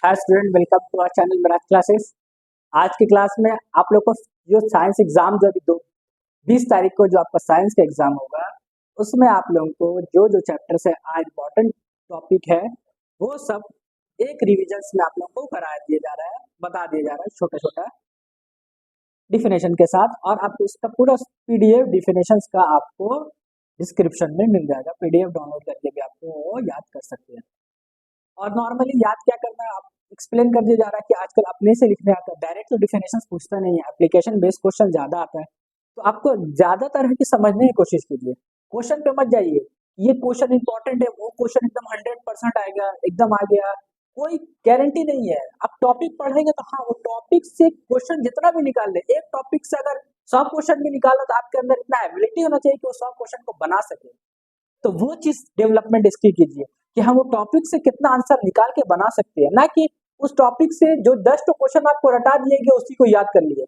Hi student, welcome to our channel math classes. आज की class में आप लोग को जो साइंस एग्जाम जो अभी 20 तारीख को जो आपका साइंस का एग्जाम होगा, उसमें आप लोगों को जो जो चैप्टर से आज इम्पोर्टेंट टॉपिक है वो सब एक रिविजन में आप लोगों को करा दिया जा रहा है, बता दिया जा रहा है छोटा छोटा डिफिनेशन के साथ। और आपको इसका पूरा पीडीएफ डिफिनेशंस का आपको डिस्क्रिप्शन में मिल जाएगा। पीडीएफ डाउनलोड करके भी आपको याद कर सकते हैं। और नॉर्मली याद क्या करना है, आप एक्सप्लेन कर दिया जा रहा है कि आजकल अपने से लिखने आता है, डायरेक्ट तो डिफिनेशंस पूछता नहीं है, एप्लीकेशन बेस्ड क्वेश्चन ज्यादा आता है। तो आपको ज्यादातर है कि समझने की कोशिश कीजिए, क्वेश्चन पे मत जाइए ये क्वेश्चन इंपॉर्टेंट है, वो क्वेश्चन एकदम 100% आएगा, एकदम आ गया, कोई गारंटी नहीं है। आप टॉपिक पढ़ेंगे तो हाँ, वो टॉपिक से क्वेश्चन जितना भी निकाल ले, एक टॉपिक से अगर 100 क्वेश्चन भी निकाला तो आपके अंदर इतना एबिलिटी होना चाहिए कि वो 100 क्वेश्चन को बना सके। तो वो चीज डेवलपमेंट इसकी कीजिए कि हम वो टॉपिक से कितना आंसर निकाल के बना सकते हैं, ना कि उस टॉपिक से जो 10 क्वेश्चन आपको रटा दिए गए उसी को याद कर लिए।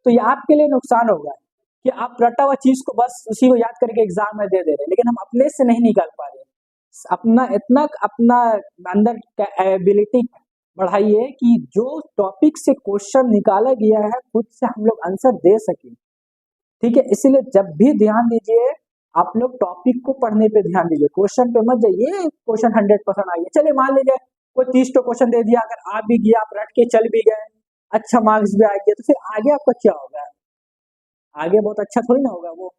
तो ये आपके लिए नुकसान होगा कि आप रटा हुआ चीज को बस उसी को याद करके एग्जाम में दे दे रहे हैं, लेकिन हम अपने से नहीं निकाल पा रहे। अपना इतना अपना अंदर का एबिलिटी बढ़ाइए कि जो टॉपिक से क्वेश्चन निकाला गया है खुद से हम लोग आंसर दे सके। ठीक है, इसीलिए जब भी ध्यान दीजिए आप लोग टॉपिक को पढ़ने पे ध्यान दीजिए, क्वेश्चन पे मत जाइए। क्वेश्चन 100% आ गया, चलिए मान लीजिए कोई 30 क्वेश्चन दे दिया, अगर आ भी गया, आप रट के चल भी गए, अच्छा मार्क्स भी आ गया, तो फिर आगे आपका क्या होगा? आगे बहुत अच्छा थोड़ी ना होगा। वो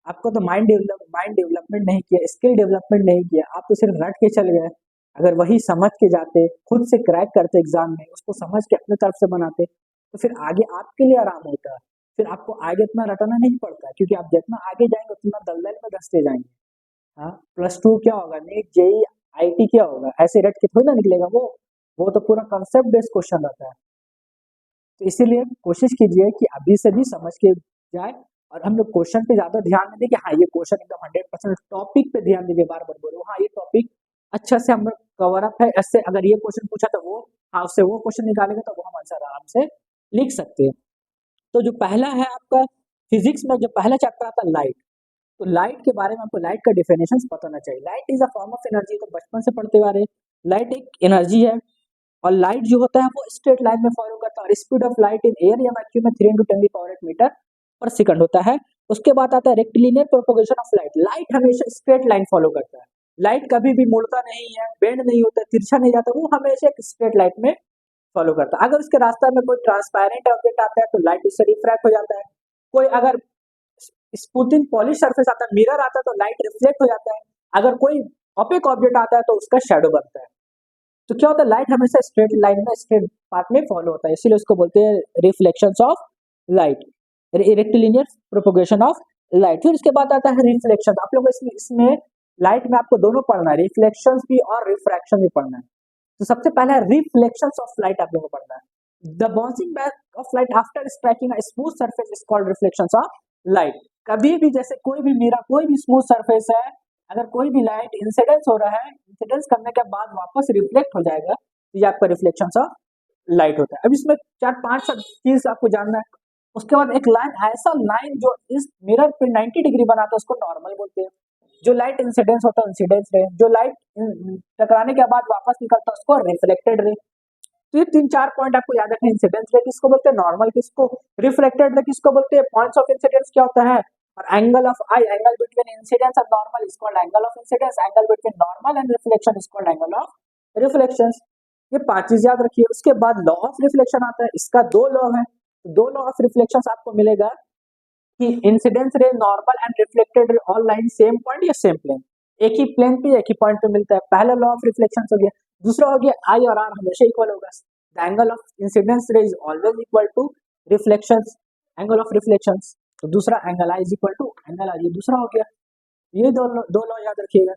आपको तो माइंड डेवलपमेंट नहीं किया, स्किल डेवलपमेंट नहीं किया, आप तो सिर्फ रट के चल गए। अगर वही समझ के जाते, खुद से क्रैक करते एग्जाम में, उसको समझ के अपने तरफ से बनाते, तो फिर आगे आपके लिए आराम होता। फिर आपको आगे इतना रटना नहीं पड़ता, क्योंकि आप जितना आगे जाएंगे उतना दलदल में धंसते जाएंगे। हाँ, +2 क्या होगा, नीट जेई आईटी क्या होगा, ऐसे रट के थोड़ी ना निकलेगा वो तो पूरा कंसेप्ट बेस्ड क्वेश्चन रहता है। तो इसीलिए कोशिश कीजिए कि अभी से भी समझ के जाए, और हम लोग क्वेश्चन पे ज्यादा ध्यान दें कि हाँ ये क्वेश्चन एकदम 100%, टॉपिक पे ध्यान दीजिए, बार बार बोलो हाँ ये टॉपिक अच्छा से हम लोग कवर अप है, ऐसे अगर ये क्वेश्चन पूछा तो वो, हाँ उससे वो क्वेश्चन निकालेंगे तो वो हम आंसर आराम से लिख सकते हैं। तो जो पहला है आपका फिजिक्स में, जो पहला चैप्टर आता है लाइट। तो लाइट के बारे में आपको लाइट का डेफिनेशन पता होना चाहिए। Light is a form of energy, तो बचपन से पढ़ते आ रहे, लाइट एक एनर्जी है। और लाइट जो होता है वो स्ट्रेट लाइन में फॉलो करता है, और speed of light in air या वैक्यूम में 3 × 10⁸ मीटर पर सेकंड होता है। उसके बाद आता है rectilinear propagation of light. Light हमेशा स्ट्रेट लाइन फॉलो करता है, लाइट कभी भी मुड़ता नहीं है, बेंड नहीं होता, तिरछा नहीं जाता, वो हमेशा एक स्ट्रेट लाइन में फॉलो करता है। अगर उसके रास्ता में कोई ट्रांसपेरेंट ऑब्जेक्ट आता है तो लाइट उससे रिफ्रैक्ट हो जाता है। कोई अगर स्पूटिंग पॉलिश सरफेस आता है, मिरर आता है, तो लाइट रिफ्लेक्ट हो जाता है। अगर कोई ऑपेक ऑब्जेक्ट आता है तो उसका शेडो बनता है। तो क्या होता है, लाइट हमेशा स्ट्रेट लाइन में, स्ट्रेट पाथ में फॉलो होता है, इसीलिए उसको बोलते हैं reflections of light, rectilinear propagation of light. फिर उसके बाद आता है रिफ्लेक्शन। आप लोग इसमें लाइट में आपको दोनों पढ़ना है, रिफ्लेक्शंस भी और रिफ्रैक्शन भी पढ़ना है। तो सबसे पहला रिफ्लेक्शंस ऑफ लाइट आप लोगों को पढ़ना है। The bouncing back of light after striking a smooth surface is called reflections of light. कभी भी जैसे कोई भी मेरा कोई भी स्मूथ सरफेस है, अगर कोई भी लाइट इंसिडेंस हो रहा है, इंसिडेंस करने के बाद वापस रिफ्लेक्ट हो जाएगा, तो ये आपका रिफ्लेक्शंस ऑफ लाइट होता है। अब इसमें 4-5 चीज आपको जानना है। उसके बाद एक लाइन, ऐसा लाइन जो इस मिरर पे 90 डिग्री बनाता है उसको नॉर्मल बोलते हैं। जो लाइट इंसिडेंस होता है इंसिडेंस रे, जो लाइट टकराने के बाद वापस निकलता है उसको रिफ्लेक्टेड रे। तो ये 3-4 पॉइंट आपको याद रखना। इंसिडेंस रे किसको बोलते हैं, नॉर्मल किसको, रिफ्लेक्टेड रे किसको बोलते हैं, पॉइंट्स ऑफ इंसिडेंस क्या होता है, और angle of I, angle between incidence and normal is called angle of incidence, angle between normal and reflection is called angle of reflections. ये 5 चीज याद रखिए। उसके बाद लॉ ऑफ रिफ्लेक्शन आता है, इसका 2 लॉ है। 2 लॉ ऑफ रिफ्लेक्शंस आपको मिलेगा कि incidence ray, normal and reflected ray all line same point या सेम प्लेन, एक ही प्लेन पे एक ही पॉइंट पे मिलता है। पहला लॉ ऑफ रिफ्लेक्शन हो गया। दूसरा हो गया आई और आर हमेशा इक्वल होगा। The angle of incidence ray is always equal to reflections, angle of reflections. तो दूसरा angle I is equal to angle R, ये दूसरा हो गया। ये दो लॉ याद रखिएगा।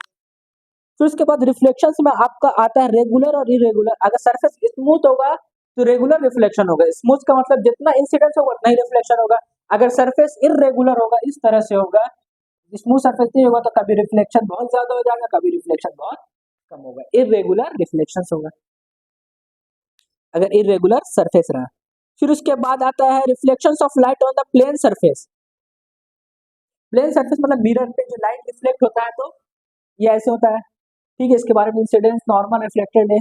फिर उसके बाद रिफ्लेक्शंस में आपका आता है रेगुलर और इरेगुलर। अगर सरफेस स्मूथ होगा तो रेगुलर रिफ्लेक्शन होगा, स्मूथ का मतलब जितना इंसिडेंस होगा उतना ही रिफ्लेक्शन होगा। अगर सरफेस इरेगुलर होगा, इस तरह से होगा, स्मूथ सरफेस नहीं होगा, तो कभी रिफ्लेक्शन बहुत ज्यादा हो जाएगा, कभी रिफ्लेक्शन बहुत कम होगा, इरेगुलर रिफ्लेक्शन होगा अगर इरेगुलर सरफेस रहा। फिर उसके बाद आता है reflections of light on the plane surface. Plane surface मतलब मिरर पे जो लाइट रिफ्लेक्ट होता है तो ये ऐसे होता है। ठीक है, इसके बारे में इंसिडेंस, नॉर्मल, रिफ्लेक्टेड है।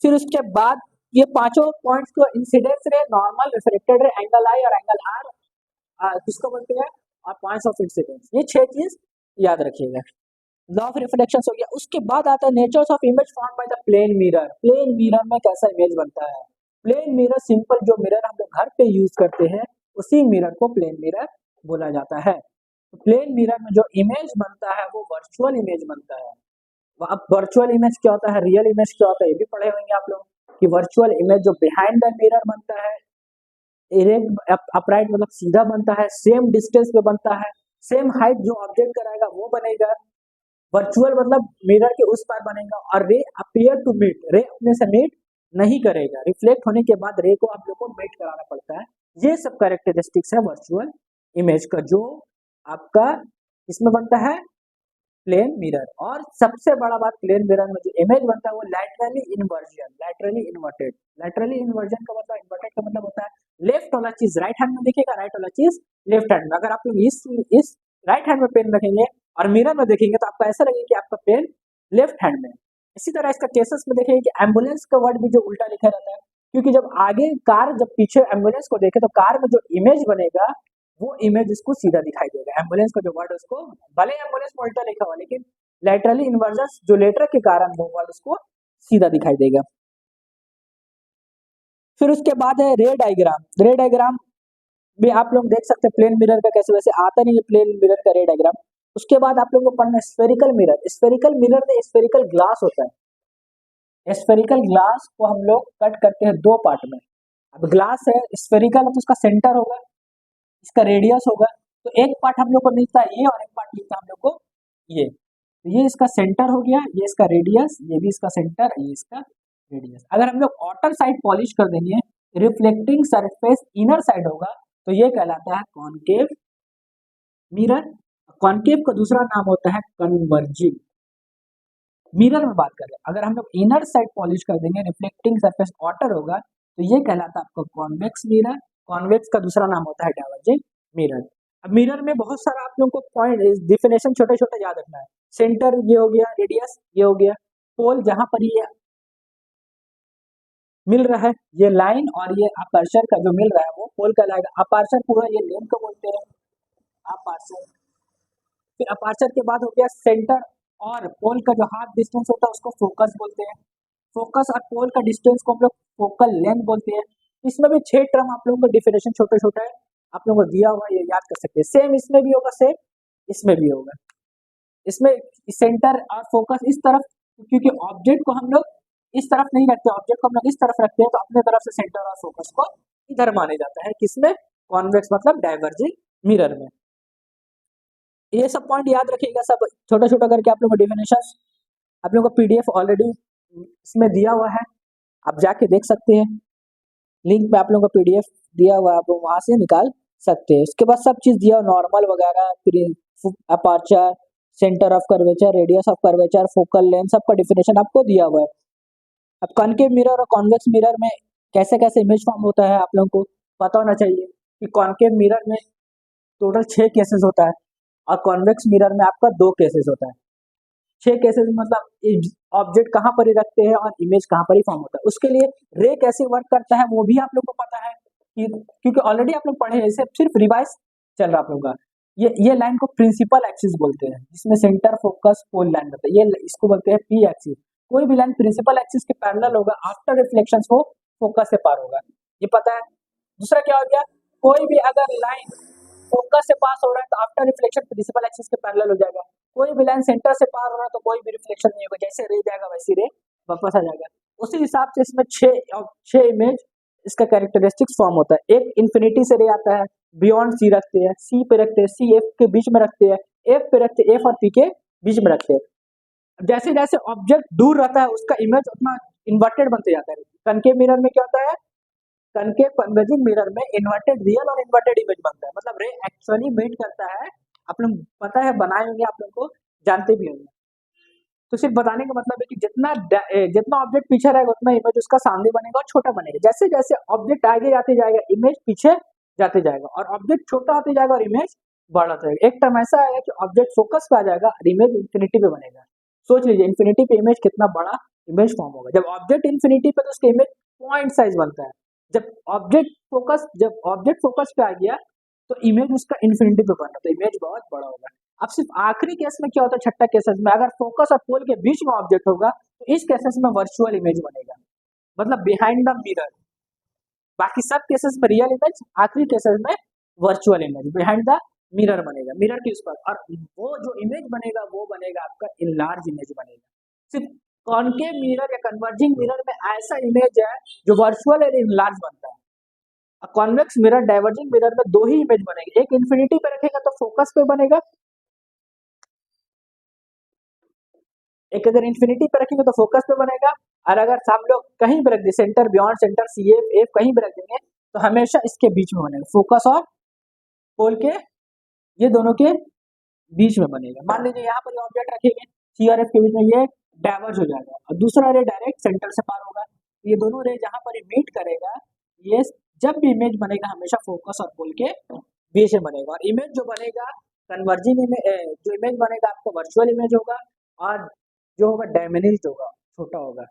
फिर उसके बाद ये पांचों पॉइंट्स को incidence ray, normal, reflected ray, angle I और एंगल आर किसको बोलते हैं, और पॉइंट्स ऑफ इंसिडेंस, ये 6 चीज याद रखिएगा। लॉ ऑफ रिफ्लेक्शन हो गया। उसके बाद आता है natures of image form by the plane mirror. Plane mirror में कैसा इमेज बनता है? प्लेन मिरर सिंपल जो मिरर हम लोग घर पे यूज करते हैं उसी मिरर को प्लेन मिरर बोला जाता है। तो प्लेन मिरर में जो इमेज बनता है वो वर्चुअल इमेज बनता है। अब वर्चुअल इमेज क्या होता है, रियल इमेज क्या होता है, ये भी पढ़े होंगे आप लोग कि वर्चुअल इमेज जो बिहाइंड द मिरर बनता है, इरेक्ट अपराइट मतलब सीधा बनता है, सेम डिस्टेंस पे बनता है, सेम हाइट जो ऑब्जेक्ट कराएगा वो बनेगा। वर्चुअल मतलब मिरर के उस पार बनेगा। और रे अपीयर टू मीट, रे अपने से मीट नहीं करेगा, रिफ्लेक्ट होने के बाद रे को आप लोग को मीट कराना पड़ता है। ये सब कैरेक्टरिस्टिक्स है वर्चुअल इमेज का जो आपका इसमें बनता है प्लेन मिरर। और सबसे बड़ा बात प्लेन मिरर में जो इमेज बनता है वो laterally inversion, laterally inverted. Laterally inversion का मतलब, इन्वर्टेड का मतलब होता है लेफ्ट वाला चीज राइट हैंड में दिखेगा, राइट वाला चीज लेफ्ट हैंड में। अगर आप लोग इस राइट हैंड में पेन रखेंगे और मिरर में देखेंगे तो आपको ऐसा लगेगा कि आपका पेन लेफ्ट हैंड में। इसी तरह इसका केसेस में देखेंगे कि एम्बुलेंस का वर्ड भी जो उल्टा लिखा रहता है, क्योंकि जब आगे कार जब पीछे एम्बुलेंस को देखे तो कार में जो इमेज बनेगा वो इमेज उसको सीधा दिखाई देगा। एम्बुलेंस का जो वर्ड उसको, भले एम्बुलेंस में उल्टा लिखा हुआ लेकिन लैटरली इन्वर्जन जो लेटर के कारण वो वर्ड उसको सीधा दिखाई देगा। फिर उसके बाद है रे डायग्राम। रे डायग्राम भी आप लोग देख सकते हैं प्लेन मिरर का कैसे, वैसे आता नहीं है प्लेन मिरर का रे डायग्राम। उसके बाद आप लोगों को पढ़ना है स्फेरिकल मिरर। स्फेरिकल मिरर में स्फेरिकल ग्लास होता है। स्फेरिकल ग्लास को हम लोग कट करते हैं दो पार्ट में। अब ग्लास है स्फेरिकल तो उसका सेंटर होगा, इसका रेडियस होगा। तो एक पार्ट हम लोग को मिलता है ये और एक पार्ट मिलता है हम लोग को ये। तो ये इसका सेंटर हो गया, ये इसका रेडियस, ये भी इसका सेंटर, ये इसका रेडियस। अगर हम लोग आउटर साइड पॉलिश कर देंगे, रिफ्लेक्टिंग सरफेस इनर साइड होगा, तो ये कहलाता है कॉनकेव मिरर। कॉनकेव का दूसरा नाम होता है कन्वर्जिंग मिरर में बात करें। अगर हम लोग इनर साइड पॉलिश कर देंगे, रिफ्लेक्टिंग सरफेस आउटर होगा, तो ये कहलाता है आपका कॉन्वेक्स मिरर। कॉन्वेक्स का दूसरा नाम होता है डाइवर्जिंग मिरर। अब मिरर में बहुत सारा आप लोगों को पॉइंट डिफिनेशन छोटे छोटे याद रखना है। सेंटर ये हो गया, रेडियस ये हो गया, पोल जहां पर ये मिल रहा है, ये लाइन और ये अपर्चर का जो मिल रहा है वो पोल कहलाएगा। अपर्चर पूरा ये लेंथ को बोलते हैं अपर्चर। फिर अपर्चर के बाद हो गया सेंटर और पोल का जो हाफ डिस्टेंस होता है उसको फोकस बोलते हैं। फोकस और पोल का डिस्टेंस को हम लोग फोकल लेंथ बोलते हैं। इसमें भी 6 टर्म आप लोगों को डिफिनेशन छोटे छोटे है आप लोगों को दिया हुआ, ये याद कर सकते हैं। सेम इसमें भी होगा, सेम इसमें भी होगा। इसमें सेंटर और फोकस इस तरफ, क्योंकि ऑब्जेक्ट को हम लोग इस तरफ नहीं रखते, ऑब्जेक्ट को हम लोग इस तरफ रखते हैं, तो अपने तरफ से सेंटर और फोकस को इधर माने जाता है। किसमें? कॉन्वेक्स मतलब डाइवर्जिंग मिरर में। ये सब पॉइंट याद रखिएगा, सब छोटा छोटा करके आप लोगों को डिफिनेशन आप लोगों को पीडीएफ ऑलरेडी इसमें दिया हुआ है, आप जाके देख सकते हैं। लिंक पे आप लोगों को पीडीएफ दिया हुआ है, आप लोग वहां से निकाल सकते हैं। उसके बाद सब चीज दिया, नॉर्मल वगैरह, फिर aperture, centre of curvature, radius of curvature, focal length, सबका डिफिनेशन आपको दिया हुआ है। अब कॉनकेव मिरर और कॉन्वेक्स मिरर में कैसे कैसे इमेज फॉर्म होता है आप लोगों को पता होना चाहिए कि कॉनकेव मिरर में टोटल 6 केसेस होता है और कॉन्वेक्स मिरर में आपका 2 केसेस होता है। 6 केसेस मतलब ऑब्जेक्ट कहाँ पर ही रखते हैं और इमेज कहाँ पर ही फॉर्म होता है। उसके लिए रे कैसे वर्क करता है वो भी आप लोग को पता है कि, क्योंकि ऑलरेडी आप लोग पढ़े हैं, इसे सिर्फ रिवाइज चल रहा आप लोगों का। ये लाइन को प्रिंसिपल एक्सिस बोलते हैं, जिसमें सेंटर फोकस पोल लाइन होता है, ये इसको बोलते हैं पी एक्सिस। कोई भी लाइन प्रिंसिपल एक्सिस के पैरेलल होगा, आफ्टर रिफ्लेक्शन वो फोकस से पार होगा, ये पता है। दूसरा क्या हो गया, कोई भी अगर लाइन फोकस से पास हो रहा है तो आफ्टर रिफ्लेक्शन प्रिंसिपल एक्सिस के पैरेलल हो जाएगा। कोई भी लाइन सेंटर से पार हो रहा है तो कोई भी रिफ्लेक्शन नहीं होगा, जैसे रे जाएगा वैसी रे वापस आ जाएगा। उसी हिसाब से इसमें 6 इमेज इसका कैरेक्टरिस्टिक्स फॉर्म होता है। एक इन्फिनिटी से रे आता है, बियॉन्ड सी रखते हैं, सी पे रखते हैं, सी एफ के बीच में रखते हैं, एफ पे रखते हैं, एफ और पी के बीच में रखते हैं। जैसे जैसे ऑब्जेक्ट दूर रहता है उसका इमेज उतना इन्वर्टेड बनते जाता है। कनकेव मिरर में क्या होता है, कनकेव कन्वर्जिंग मिरर में इन्वर्टेड रियल और इन्वर्टेड इमेज बनता है, मतलब रे एक्चुअली मीट करता है। आप लोग पता है, बनाए होंगे आप लोग को, जानते भी होंगे। तो सिर्फ बताने का मतलब है कि जितना ऑब्जेक्ट पीछे रहेगा उतना इमेज उसका सामने बनेगा और छोटा बनेगा। जैसे जैसे ऑब्जेक्ट आगे जाते जाएगा इमेज पीछे जाते जाएगा, और ऑब्जेक्ट छोटा होते जाएगा और इमेज बढ़ा जाएगा। एक टाइम ऐसा आएगा कि ऑब्जेक्ट फोकस पे आ जाएगा और इमेज इंफिनिटी पे बनेगा। सोच लीजिए इंफिनिटी पे इमेज कितना बड़ा इमेज फॉर्म होगा। जब ऑब्जेक्ट इन्फिनिटी पे तो उसका इमेज पॉइंट साइज बनता है। जब ऑब्जेक्ट फोकस पे आ गया तो इमेज उसका इन्फिनिटी पे बन रहा है, तो इमेज बहुत बड़ा होगा। अब सिर्फ आखिरी केस में क्या होता है, छठा केसेस में, अगर फोकस और पोल के बीच में ऑब्जेक्ट होगा तो इस केसेस में वर्चुअल इमेज बनेगा, मतलब बिहाइंड द मिरर। बाकी सब केसेस में रियल इमेज, आखिरी केसेस में virtual image, behind the mirror बनेगा, मिरर के उस पर। और वो जो इमेज बनेगा वो बनेगा आपका इनलार्ज इमेज बनेगा। सिर्फ कॉनकेव मिरर या कन्वर्जिंग मिरर में ऐसा इमेज है जो वर्चुअल और इनलार्ज बनता है। कॉन्वेक्स मिरर, डाइवर्जिंग मिरर में दो ही इमेज बनेगी, एक इन्फिनिटी पे रखेगा तो फोकस पे बनेगा, एक अगर इन्फिनिटी पे रखेंगे तो फोकस पे बनेगा। और अगर हम लोग कहीं भी रख दें, center, beyond center, C F कहीं भी रख देंगे तो हमेशा इसके बीच में बनेगा, फोकस और पोल के ये दोनों के बीच में बनेगा। मान लीजिए यहाँ पर ऑब्जेक्ट रखेंगे, सी और एफ के बीच में, ये डाइवर्ज हो जाएगा और दूसरा रे डायरेक्ट सेंटर से पार होगा। ये दोनों रे जहाँ पर मीट करेगा, ये जब भी इमेज बनेगा हमेशा फोकस और पोल के बीच में बनेगा। और इमेज जो बनेगा कन्वर्जिंग इमेज, जो इमेज बनेगा आपका वर्चुअल इमेज होगा, और जो होगा डायमिनिज्ड होगा, छोटा होगा।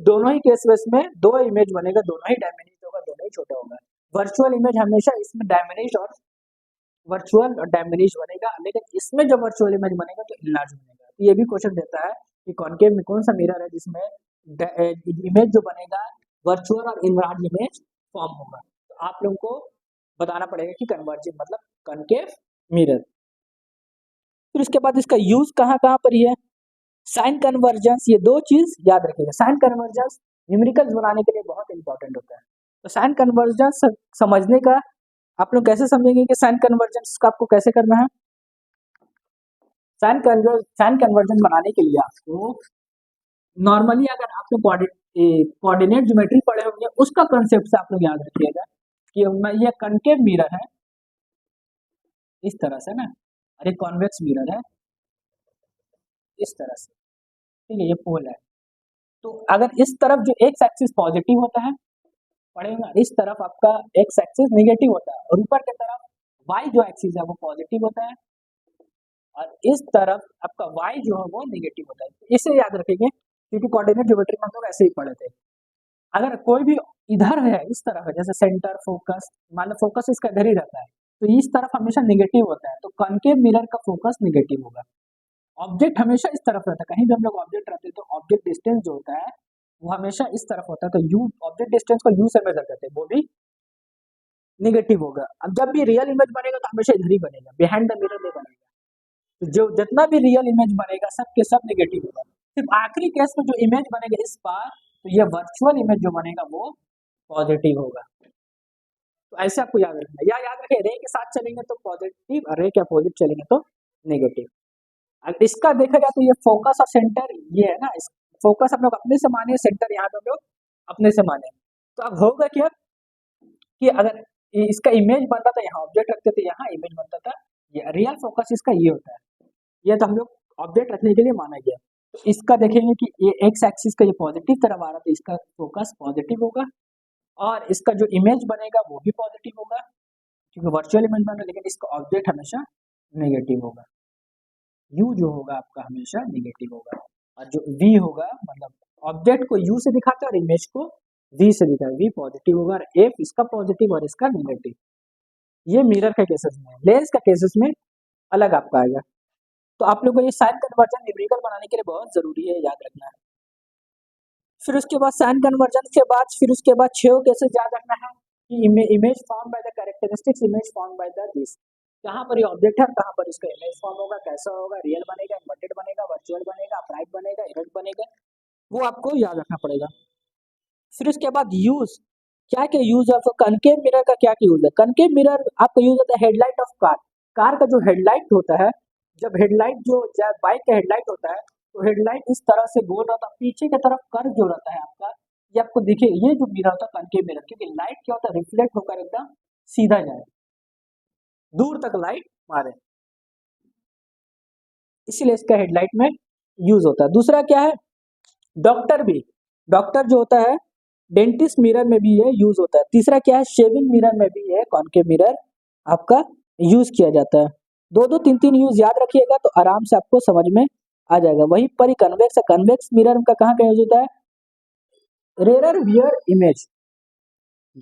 दोनों ही केसेस में दो इमेज बनेगा, दोनों ही डायमिनिज्ड होगा, दोनों ही छोटा होगा। वर्चुअल इमेज हमेशा इसमें डायमिनिज्ड और वर्चुअल और डायमिनिज्ड बनेगा, लेकिन इसमें जब वर्चुअल इमेज बनेगा तो इनलार्ज बनेगा। तो ये भी क्वेश्चन देता है कि कॉनकेव में कौन सा मिरर है जिसमें इमेज जो बनेगा वर्चुअल और इनलार्ज इमेज फॉर्म होगा। तो आप लोगों को बताना पड़ेगा कि कन्वर्जिंग मतलब कॉनकेव मिरर। फिर उसके बाद इसका यूज कहाँ कहाँ पर ही है, साइन कन्वर्जेंस, ये दो चीज याद रखिएगा। साइन कन्वर्जेंस न्यूमेरिकल्स बनाने के लिए बहुत इंपॉर्टेंट होता है। तो साइन कन्वर्जेंस समझने का आप लोग कैसे समझेंगे कि साइन कन्वर्जेंस का आपको कैसे करना है। साइन कन्वर्जेंस बनाने के लिए आपको नॉर्मली, अगर आप लोग कोऑर्डिनेट ज्योमेट्री पढ़े होंगे उसका कंसेप्ट से आप लोग याद रखिएगा कि ये कनकेव मिरर है इस तरह से ना, और एक कॉन्वेक्स मिरर है इस तरह से, ठीक है, ये पोल है। तो अगर इस तरफ जो एक्स एक्सिस पॉजिटिव होता है पढ़ेगा, इस तरफ आपका एक्स एक्सिस नेगेटिव होता है, और ऊपर की तरफ वाई जो एक्सिस है वो पॉजिटिव होता है, और इस तरफ आपका वाई जो है वो नेगेटिव होता है। इसे याद रखेंगे क्योंकि कोऑर्डिनेट ज्योमेट्री में हम लोग ऐसे ही पढ़े थे। अगर कोई भी इधर है, इस तरफ है, जैसे सेंटर, फोकस, मान लो फोकस इसका इधर ही रहता है, तो इस तरफ हमेशा नेगेटिव होता है, तो कॉनकेव मिरर का फोकस नेगेटिव होगा। ऑब्जेक्ट हमेशा इस तरफ रहता है, कहीं भी हम लोग ऑब्जेक्ट रखते हैं तो ऑब्जेक्ट डिस्टेंस जो होता है वो हमेशा इस तरफ होता है, तो यू ऑब्जेक्ट डिस्टेंस को यू से मेजर करते हैं, वो भी नेगेटिव होगा। अब जब भी रियल इमेज बनेगा तो हमेशा इधर ही बनेगा, बिहाइंड द मिरर नहीं बनेगा। तो जो जितना भी रियल इमेज बनेगा सब के सब नेगेटिव होगा। सिर्फ आखिरी केस में जो इमेज बनेगा इस बार, तो ये वर्चुअल इमेज जो बनेगा वो पॉजिटिव होगा। तो ऐसे आपको याद रखना, या याद रखें रे के साथ चलेंगे तो पॉजिटिव और रे के अपोजिट चलेंगे तो नेगेटिव। अगर इसका देखा जाए तो ये फोकस और सेंटर ये है ना, फोकस हम लोग अपने से माने, सेंटर यहाँ पे हम लोग अपने से माने। तो अब होगा क्या कि अगर इसका इमेज बनता था, यहाँ ऑब्जेक्ट रखते थे, यहाँ इमेज बनता था, ये रियल फोकस इसका ये होता है, ये तो हम लोग ऑब्जेक्ट रखने के लिए माना गया। तो इसका देखेंगे कि ये एक्स एक्सिस का ये पॉजिटिव तरफ आ रहा था, इसका फोकस पॉजिटिव होगा, और इसका जो इमेज बनेगा वो भी पॉजिटिव होगा क्योंकि वर्चुअल इमेज बन रहा है, लेकिन इसका ऑब्जेक्ट हमेशा नेगेटिव होगा। यू जो होगा आपका हमेशा नेगेटिव होगा, और जो वी होगा मतलब ऑब्जेक्ट को यू से दिखाता है और इमेज को वी से दिखाता है, वी पॉजिटिव होगा, और एफ इसका पॉजिटिव और इसका नेगेटिव। ये मिरर के केसेस में, लेंस का केसेस में अलग आपका आएगा। तो आप लोगों को ये साइन कन्वर्जन न्यूमेरिकल बनाने के लिए बहुत जरूरी है, याद रखना है। फिर उसके बाद साइन कन्वर्जन के बाद फिर उसके बाद 6 केसेस याद रखना है कि image form by the characteristics image form by the this, कहाँ पर ये ऑब्जेक्ट है, कहाँ पर इसका इमेज फॉर्म होगा, कैसा होगा, रियल बनेगा, इन्वर्टेड बनेगा, वर्चुअल बनेगा, अपराइट बनेगा, इरेक्ट बनेगा, वो आपको याद रखना पड़ेगा। फिर उसके बाद यूज, क्या क्या यूज है, कनकेव मिरर का क्या क्या यूज है। कनकेव मिरर आपका यूज होता है हेडलाइट ऑफ कार, कार का जो हेडलाइट होता है, जब हेडलाइट जो बाइक का हेडलाइट होता है तो हेडलाइट इस तरह से गोल रहता है, पीछे की तरफ कर्व जो रहता है आपका, ये आपको दिखे, ये जो मिरर होता है कनकेव मिरर, क्योंकि लाइट क्या होता है रिफ्लेक्ट होकर एकदम सीधा जाए, दूर तक लाइट मारे, इसीलिए इसका हेडलाइट में यूज होता है। दूसरा क्या है, डॉक्टर भी, डॉक्टर जो होता है डेंटिस्ट मिरर में भी ये यूज होता है। तीसरा क्या है, शेविंग मिरर में भी ये कॉनकेव मिरर आपका यूज किया जाता है। 2-2 3-3 यूज याद रखिएगा तो आराम से आपको समझ में आ जाएगा। वहीं पर ही कन्वेक्स है, कन्वेक्स मिरर का कहाँ का यूज होता है, रेयर वियर इमेज,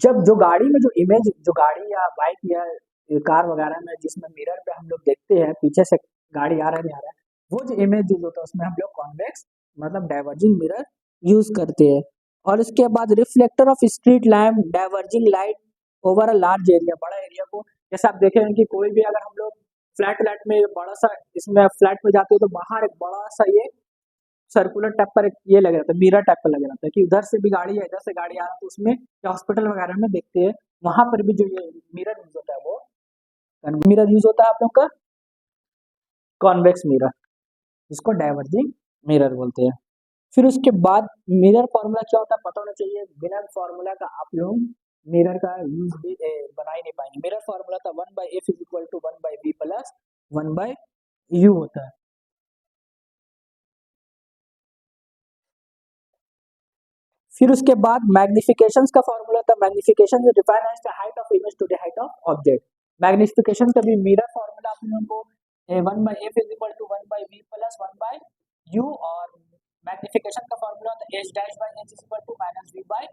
जब जो गाड़ी में जो इमेज, जो गाड़ी या बाइक या कार वगैरह में जिसमें मिरर पे हम लोग देखते हैं पीछे से गाड़ी आ रहा है नहीं आ रहा है, वो जो इमेज यूज होता है उसमें हम लोग कॉन्वेक्स मतलब डाइवर्जिंग मिरर यूज करते हैं। और इसके बाद reflector of street lamp diverging light over a large area, बड़ा एरिया को, जैसे आप देखे हैं कि कोई भी अगर हम लोग फ्लैट में बड़ा सा इसमें फ्लैट में जाते हैं तो बाहर एक बड़ा सा ये सर्कुलर टाइप पर एक ये लग रहता है, मिरर टाइप पर लग रहता है कि उधर से भी गाड़ी है इधर से गाड़ी आ रहा है, तो उसमें हॉस्पिटल वगैरह में देखते हैं वहां पर भी जो ये मिरर यूज होता है वो मिरर यूज होता है आप लोग का कॉन्वेक्स मिरर, जिसको डाइवर्जिंग मिरर बोलते हैं। फिर उसके बाद मिरर फॉर्मूला क्या होता है पता होना चाहिए, बिना फॉर्मूला का आप लोग मिरर का यूज भी बना ही नहीं पाएंगे। मिरर फॉर्मूला था 1/f is equal to 1/b plus 1/u होता है। फिर उसके बाद मैग्निफिकेशन का फॉर्मूला था, magnification define as the height of image to the height of object. Magnification का भी मिरर फॉर्मूला आप लोगों को 1/f is equal to 1/b plus 1/u, और मैग्निफिकेशन का फॉर्मूला था h dash by h is equal to minus v by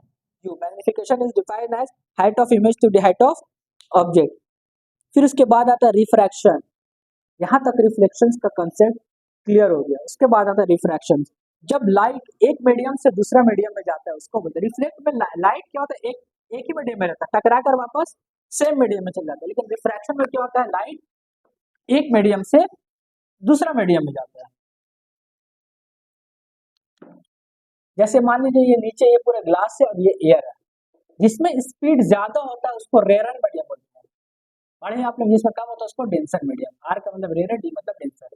u। Magnification is define as height of image to the height of object. फिर उसके बाद आता है refraction, यहाँ तक रिफ्लेक्शंस का कंसेप्ट क्लियर हो गया। उसके बाद आता है रिफ्रैक्शन, जब लाइट एक मीडियम से दूसरा मीडियम में जाता है उसको बोलते हैं रिफ्लेक्ट। में लाइट क्या होता है, एक ही मीडियम में रहता है, टकरा कर वापस सेम मीडियम में चल जाता है। लेकिन रिफ्रैक्शन में क्या होता है, लाइट एक मीडियम से दूसरा मीडियम में जाता है। जैसे मान लीजिए ये नीचे ये पूरा ग्लास है और ये एयर है, जिसमें स्पीड ज्यादा होता है उसको रेयर मीडियम बोलते हैं, पढ़े आप लोग, जिसमें कम होता है उसको डेंसर मीडियम। आर का मतलब रेयर, डी मतलब डेंसर।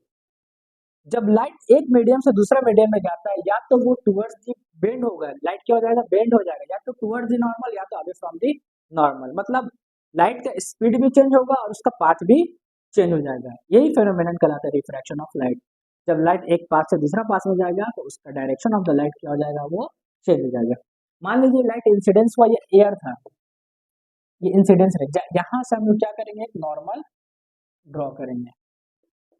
जब लाइट एक मीडियम से दूसरा मीडियम में जाता है या तो वो टुवर्ड्स दी बेंड होगा, लाइट क्या हो जाएगा, बेंड हो जाएगा, या तो टुवर्ड्स दी नॉर्मल या तो अवे फ्रॉम दी नॉर्मल, मतलब लाइट का स्पीड भी चेंज होगा और उसका पाथ भी चेंज हो जाएगा। यही फेनोमेनन कहलाता है रिफ्रैक्शन ऑफ लाइट। जब लाइट एक पाथ से दूसरा पाथ में जाएगा तो उसका डायरेक्शन ऑफ द लाइट क्या हो जाएगा, वो चेंज हो जाएगा। मान लीजिए लाइट इंसिडेंस हुआ, ये एयर था, ये इंसिडेंस है, यहाँ से हम लोग क्या करेंगे, एक नॉर्मल ड्रॉ करेंगे।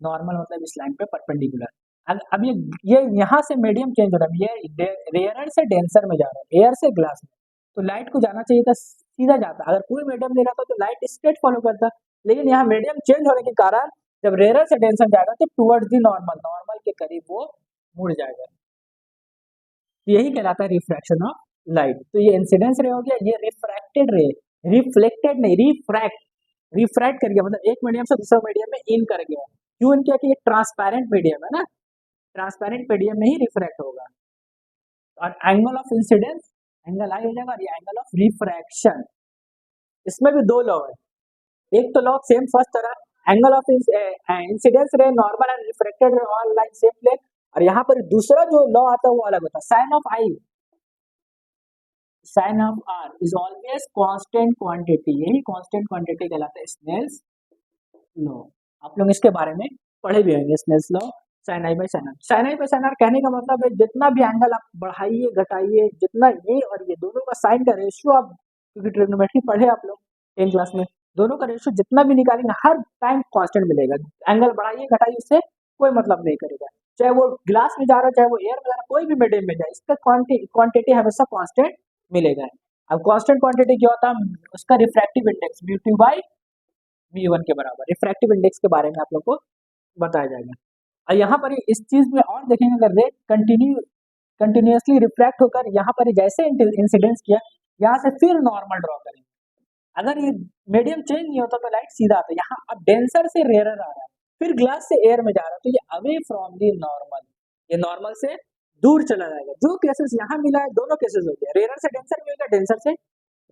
नॉर्मल मतलब इस लाइन पे परपेंडिकुलर। अब ये यहाँ से मीडियम चेंज हो रहा है, ये रेयर से डेंसर में जा रहा है, एयर से ग्लास में, तो लाइट को जाना चाहिए था सीधा जाता। अगर कोई मीडियम नहीं रहता तो लाइट स्ट्रेट फॉलो करता, लेकिन यहाँ मीडियम चेंज होने के कारण जब रेयर से डेंसर जाएगा तो टुवर्ड्स दी नॉर्मल, नॉर्मल के करीब वो मुड़ जाएगा। यही कहलाता है रिफ्रैक्शन ऑफ लाइट। तो ये इंसिडेंस रे हो गया, ये रिफ्रैक्टेड रे, रिफ्लेक्टेड नहीं, रिफ्रैक्ट कर गया, मतलब एक मीडियम से दूसरा मीडियम में इन कर गया। क्यों इनका कि ये ट्रांसपेरेंट मीडियम है ना, ट्रांसपेरेंट मीडियम में ही रिफ्रैक्ट होगा। और एंगल ऑफ इंसिडेंस, एंगल आई हो जाएगा, और ये एंगल ऑफ रिफ्रैक्शन, इसमें भी दो लॉ है। एक तो लॉ सेम फर्स्ट तरह, angle of incidence ray normal and refracted ray on line same plane, और यहाँ पर दूसरा जो लॉ आता है वो अलग होता है, sine of I, sine of R is always constant quantity, यही कांस्टेंट क्वांटिटी कहलाता है स्नेल्स लॉ। आप लोग इसके बारे में पढ़े भी होंगे, Snell's law, sine I by sine R. Sine I by sine R कहने का मतलब है जितना भी एंगल आप बढ़ाइए घटाइए, जितना ये और ये दोनों का साइन का रेशियो, आप क्योंकि ट्रिग्नोमेट्री पढ़े आप लोग 10th क्लास में, दोनों का रेशियो जितना भी निकालेंगे हर टाइम कांस्टेंट मिलेगा। एंगल बढ़ाइए घटाइए उससे कोई मतलब नहीं करेगा, चाहे वो ग्लास में जा रहा है चाहे वो एयर में जा रहा है, कोई भी मीडियम में जाए, इसका क्वांटिटी हमेशा कांस्टेंट मिलेगा। अब कांस्टेंट क्वांटिटी क्या होता है, उसका रिफ्रैक्टिव इंडेक्स म्यू2 बाय v1 के बराबर, रिफ्रैक्टिव इंडेक्स के बारे में आप लोग को बताया जाएगा। और यहाँ पर इस चीज में और देखेंगे, अगर रेट कंटिन्यूसली रिफ्रैक्ट होकर यहाँ पर जैसे इंसिडेंस किया, यहाँ से फिर नॉर्मल ड्रॉ करेंगे, अगर ये मीडियम चेंज नहीं होता तो लाइट सीधा आता है, यहाँ अब डेंसर से रेयर आ रहा है, फिर ग्लास से एयर में जा रहा है, तो ये अवे फ्रॉम दी नॉर्मल, ये नॉर्मल से दूर चला जाएगा। जो केसेस यहाँ मिला है दोनों केसेस हो गया, रेयर से डेंसर में होगा, डेंसर से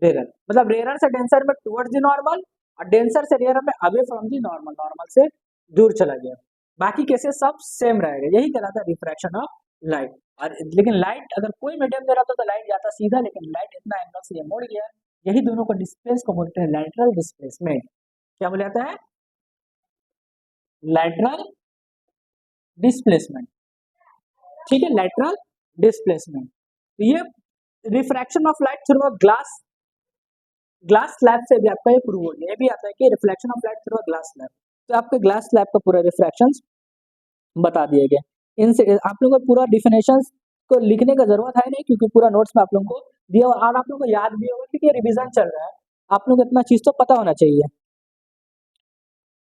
रेयर, मतलब रेयर से डेंसर में टुवर्ड्स दी नॉर्मल, और डेंसर से रेयर में away from the normal, normal से दूर चला गया। बाकी केसेस सब सेम रहेगा, यही कहलाता है रिफ्रैक्शन ऑफ लाइट। और लेकिन लाइट अगर कोई मीडियम दे रहा था तो लाइट जाता सीधा, लेकिन लाइट इतना एंगल से ये मुड़ गया, यही दोनों को डिस्प्लेस को बोलते हैं लैटरल डिस्प्लेसमेंट। क्या बोला जाता है, लैटरल डिस्प्लेसमेंट, ठीक है, लैटरल डिस्प्लेसमेंट। तो ये refraction of light through a glass slab से भी आपका ये प्रूव हो गया। ये भी आता है कि reflection of light through a glass slab, तो आपके ग्लास स्लैब का पूरा रिफ्रैक्शन बता दिए गए। इन आप लोगों को पूरा डिफिनेशंस को लिखने का जरूरत है नहीं, क्योंकि पूरा नोट्स में आप लोगों को दिया हुआ और आप लोगों को याद भी होगा, क्योंकि रिवीजन चल रहा है, आप लोगों को इतना चीज तो पता होना चाहिए।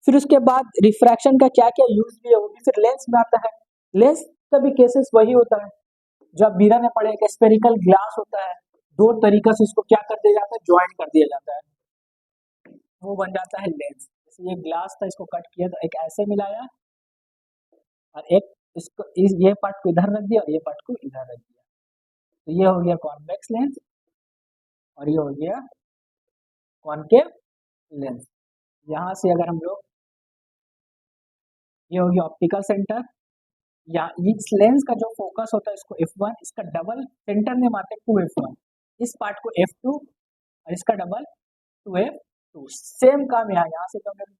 फिर उसके बाद रिफ्रैक्शन का क्या क्या यूज भी है वो भी फिर लेंस में आता है। लेंस का भी केसेस वही होता है जो आप बीरा में पढ़े, एक स्पेरिकल ग्लास होता है, दो तरीका से इसको क्या कर दिया जाता है, ज्वाइन कर दिया जाता है, वो बन जाता है लेंस। जैसे ये ग्लास था, इसको कट किया तो एक ऐसे मिलाया और एक इसको ये पार्ट को इधर रख दिया और ये पार्ट को इधर रख दिया, तो ये हो गया कॉन्वेक्स लेंस और ये हो गया कॉनकेव लेंस। यहाँ से अगर हम लोग, ये हो गया ऑप्टिकल सेंटर, या इस लेंस का जो फोकस होता है इसको f1, इसका डबल सेंटर में मारते हैं 2f1, इस पार्ट को f2 और इसका डबल 2f2। सेम काम यहाँ से तो हम लोग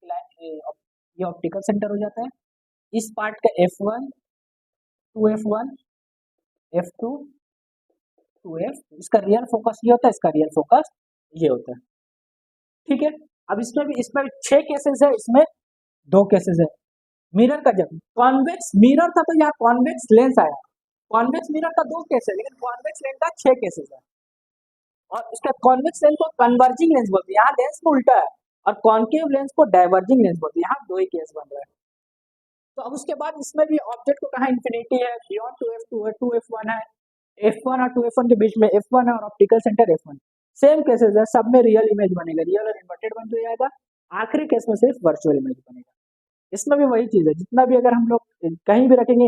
ये ऑप्टिकल सेंटर हो जाता है, इस पार्ट का f1 2f1 f2 2f, इसका रियल फोकस ये होता है, इसका रियल फोकस ये होता है। ठीक है, अब इसमें भी 6 केसेस है, इसमें 2 केसेस है। मिरर का जब कॉन्वेक्स मिरर था तो यहाँ कॉन्वेक्स लेंस आया, कॉन्वेक्स मिरर का 2 केस है, लेकिन कॉन्वेक्स लेंस का 6 केसेस है। और इसका कॉन्वेक्स लेंस को कन्वर्जिंग लेंस बोलते हैं, यहाँ लेंस को उल्टा है, और कॉन्केव लेंस को डाइवर्जिंग लेंस बोलते हैं। यहाँ 2 ही केस बन रहा है। तो अब उसके बाद इसमें भी ऑब्जेक्ट को कहा इन्फिनिटी है, बियॉन्ड 2f2 है, 2f1 है, f1 और 2f1 के बीच में f1 है और optical centre f1। Same cases है, सब में रियल इमेज बनेगा, रियल और इन्वर्टेड बन जाएगा, आखिरी केस में सिर्फ वर्चुअल इमेज बनेगा। इसमें भी वही चीज है, जितना भी अगर हम लोग कहीं भी रखेंगे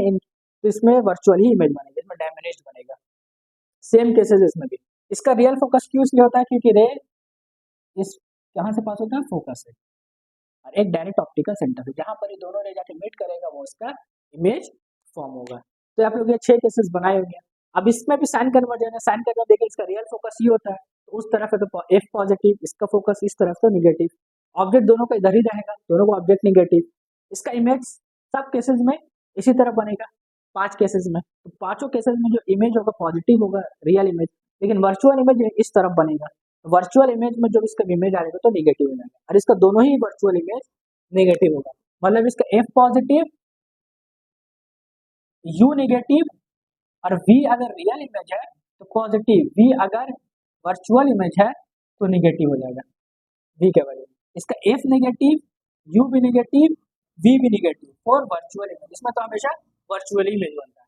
तो इसमें वर्चुअल ही इमेज बनेगा, इसमें डायमिनिश्ड बनेगा। सेम केसेस इसमें भी। इसका रियल फोकस क्यों इसलिए होता है, क्योंकि रे इस कहाँ से पास होता है, फोकस से, और एक डायरेक्ट ऑप्टिकल सेंटर है, जहां पर ये दोनों रे जाके मीट करेगा वो इसका इमेज फॉर्म होगा। तो आप लोग ये 6 केसेस बनाए होंगे। अब इसमें भी साइन कन्वर्जन है, साइन कन्वर्जन देखिए इसका रियल फोकस ये होता है, तो उस तरफ है तो एफ पॉजिटिव, इसका फोकस इस तरफ तो निगेटिव, ऑब्जेक्ट दोनों का इधर ही रहेगा, दोनों का ऑब्जेक्ट निगेटिव, इसका इमेज सब केसेस में इसी तरह बनेगा, 5 केसेस में। तो पांचों केसेस में जो इमेज होगा पॉजिटिव होगा, रियल इमेज, लेकिन वर्चुअल इमेज इस तरफ बनेगा, वर्चुअल इमेज में जब इसका इमेज आएगा तो निगेटिव हो जाएगा, और इसका दोनों ही वर्चुअल इमेज नेगेटिव होगा, मतलब इसका एफ पॉजिटिव यू नेगेटिव और वी अगर रियल इमेज है तो पॉजिटिव, वी अगर वर्चुअल इमेज है तो नेगेटिव हो जाएगा वी के वजह। इसका एफ नेगेटिव, यू भी नेगेटिव, वी भी नेगेटिव फॉर वर्चुअल इमेज, इसमें तो हमेशा वर्चुअल इमेज बनता है।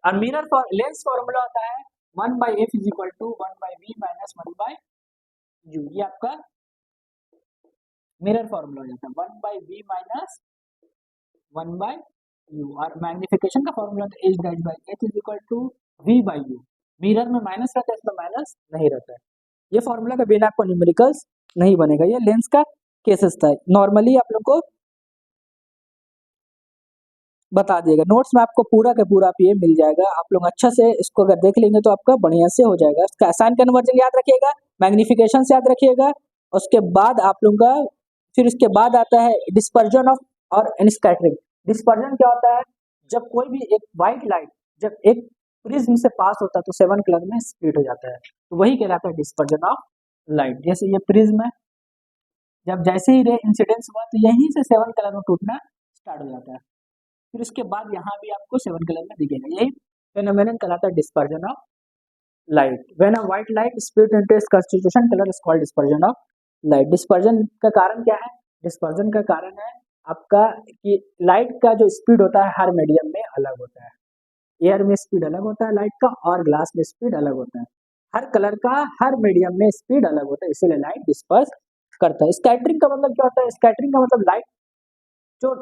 और मिरर फॉर लेंस फॉर्मूला होता है 1/f is equal to 1/v minus 1/u, ये आपका मिरर फॉर्मूला हो जाता है 1/v माइनस 1/u, और मैग्निफिकेशन का फॉर्मूला होता है h is equal to v/u। Mirror में माइनस रहता है, इसमें माइनस नहीं रहता है। ये फॉर्मूला के बिना आपको न्यूमेरिकल्स नहीं बनेगा। ये लेंस का केसेस था, नॉर्मली आप लोग को बता दिएगा, नोट्स में आपको पूरा का पूरा ये मिल जाएगा, आप लोग अच्छा से इसको अगर देख लेंगे तो आपका बढ़िया से हो जाएगा। इसका साइन कन्वर्जन याद रखिएगा, मैग्निफिकेशन याद रखिएगा, उसके बाद आप लोगों का फिर उसके बाद आता है डिस्पर्जन ऑफ और स्कैटरिंग। डिस्पर्जन क्या होता है, जब कोई भी एक व्हाइट लाइट जब एक प्रिज्म से पास होता है तो 7 कलर में स्प्लिट हो जाता है, तो वही कहलाता है डिस्पर्जन ऑफ लाइट। जैसे ये प्रिज्म है, जब जैसे ही रे इंसिडेंस हुआ तो यहीं से 7 कलर में टूटना स्टार्ट हो जाता है, फिर उसके बाद यहाँ भी आपको 7 कलर में दिखेगा, यही फेनोमेनन कहलाता है dispersion of light. When a white light split into its constitution colour is called dispersion of light. Dispersion का कारण क्या है, डिस्पर्जन का कारण है आपका कि लाइट का जो स्पीड होता है हर मीडियम में अलग होता है, एयर में स्पीड अलग होता है लाइट का, और ग्लास में स्पीड अलग होता है, हर कलर का हर मीडियम में स्पीड अलग होता है, इसीलिए लाइट डिस्पर्स करता है। स्कैटरिंग का मतलब क्या होता है, स्कैटरिंग का मतलब लाइट जो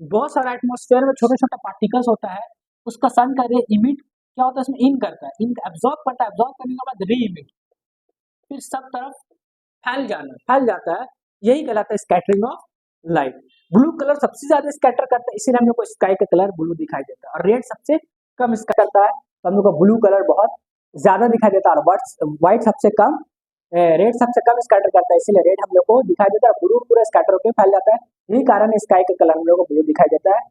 बहुत सारा एटमॉस्फेयर में छोटे छोटे पार्टिकल्स होता है, उसका सन का रे इमिट क्या होता है, इसमें इन करता है, इन एब्जॉर्ब करता है, एब्जॉर्ब करने के बाद री इमिट, फिर सब तरफ फैल जाता है, यही कहलाता है scattering of light. Blue colour सबसे ज्यादा स्कैटर करता है, इसीलिए हम लोग को स्काई का कलर ब्लू दिखाई देता है, और रेड सबसे कम स्कैटर करता है, तो हम लोग को ब्लू कलर बहुत ज्यादा दिखाई देता है, और व्हाइट सबसे कम, रेड सबसे कम स्कैटर करता है, इसीलिए रेड हम लोग को दिखाई देता है, ब्लू पूरा स्कैटर होकर फैल जाता है, यही कारण है स्काई का कलर हम लोग को ब्लू दिखाई देता है।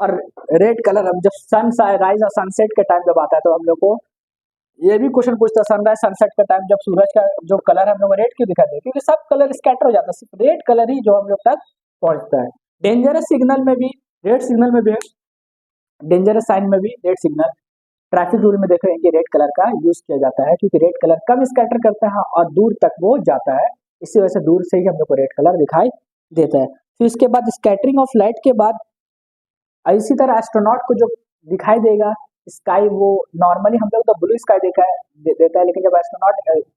और रेड कलर हम जब सन राइज और सनसेट के टाइम जब आता है तो हम लोग को ये भी क्वेश्चन पूछता है, सनराइज सनसेट का टाइम जब सूरज का जो कलर है हम लोग रेड क्यों दिखाई देता है, क्योंकि सब कलर स्कैटर हो जाता है, सिर्फ रेड कलर ही जो हम लोग तक पहुंचता है। डेंजरस सिग्नल में भी, रेड सिग्नल में भी डेंजरस साइन में भी रेड सिग्नल, ट्रैफिक रूल में देखेंगे रेड कलर का यूज किया जाता है क्योंकि रेड कलर कम स्कैटर करता है और दूर तक वो जाता है, इसी वजह से दूर से ही हम लोग को रेड कलर दिखाई देता है। फिर इसके बाद स्कैटरिंग ऑफ लाइट के बाद इसी तरह एस्ट्रोनॉट को जो दिखाई देगा स्काई, वो नॉर्मली हम लोग तो ब्लू स्काई देता है, लेकिन जब एस्ट्रोनॉट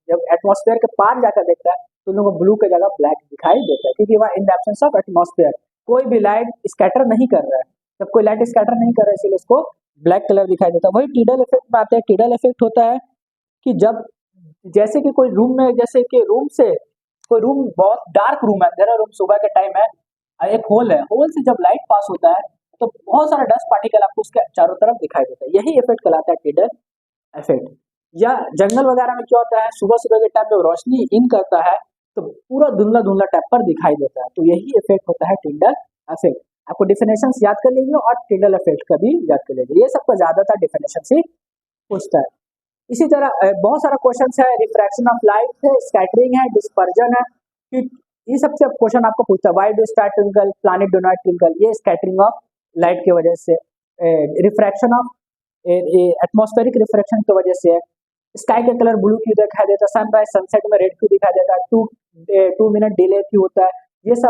जब एटमॉस्फेयर के पार जाकर देखता है तो उन लोगों को ब्लू की जगह ब्लैक दिखाई देता है, क्योंकि वहाँ in the absence of atmosphere कोई भी लाइट स्कैटर नहीं कर रहा है। जब कोई लाइट स्कैटर नहीं कर रहा है इसीलिए उसको ब्लैक कलर दिखाई देता है। वही टीडल इफेक्ट में आते हैं। टीडल इफेक्ट होता है कि जब जैसे कि कोई रूम में, जैसे कि रूम से कोई रूम बहुत डार्क रूम है, अंधेरा रूम, सुबह के टाइम है, एक होल है, होल से जब लाइट पास होता है तो बहुत सारा डस्ट पार्टिकल आपको उसके चारों तरफ दिखाई देता है, यही इफेक्ट कहलाता है टीडल इफेक्ट। या जंगल वगैरह में क्या होता है, सुबह सुबह के टाइम जब रोशनी इन करता है तो पूरा धुंधला धुंधला टाइप पर दिखाई देता है, तो यही इफेक्ट होता है टिंडल इफेक्ट। आपको डिफिनेशन याद कर लीजिए और टिंडल इफेक्ट का भी याद कर लीजिए, ये सबका ज्यादातर डिफिनेशन से पूछता है। इसी तरह बहुत सारा क्वेश्चन है, रिफ्रैक्शन ऑफ लाइट है, स्कैटरिंग है, डिस्पर्जन है, कि ये सबसे क्वेश्चन आपको पूछता है। Why do star twinkle, planet do not twinkle, ये स्कैटरिंग ऑफ लाइट की वजह से, रिफ्रैक्शन ऑफ एटमॉस्फेरिक रिफ्रैक्शन की वजह से है। स्काई का कलर ब्लू क्यों दिखाई देता है, सनराइज सनसेट में रेड क्यों दिखाई देता है, 2 मिनट डिले क्यों होता है, ये सब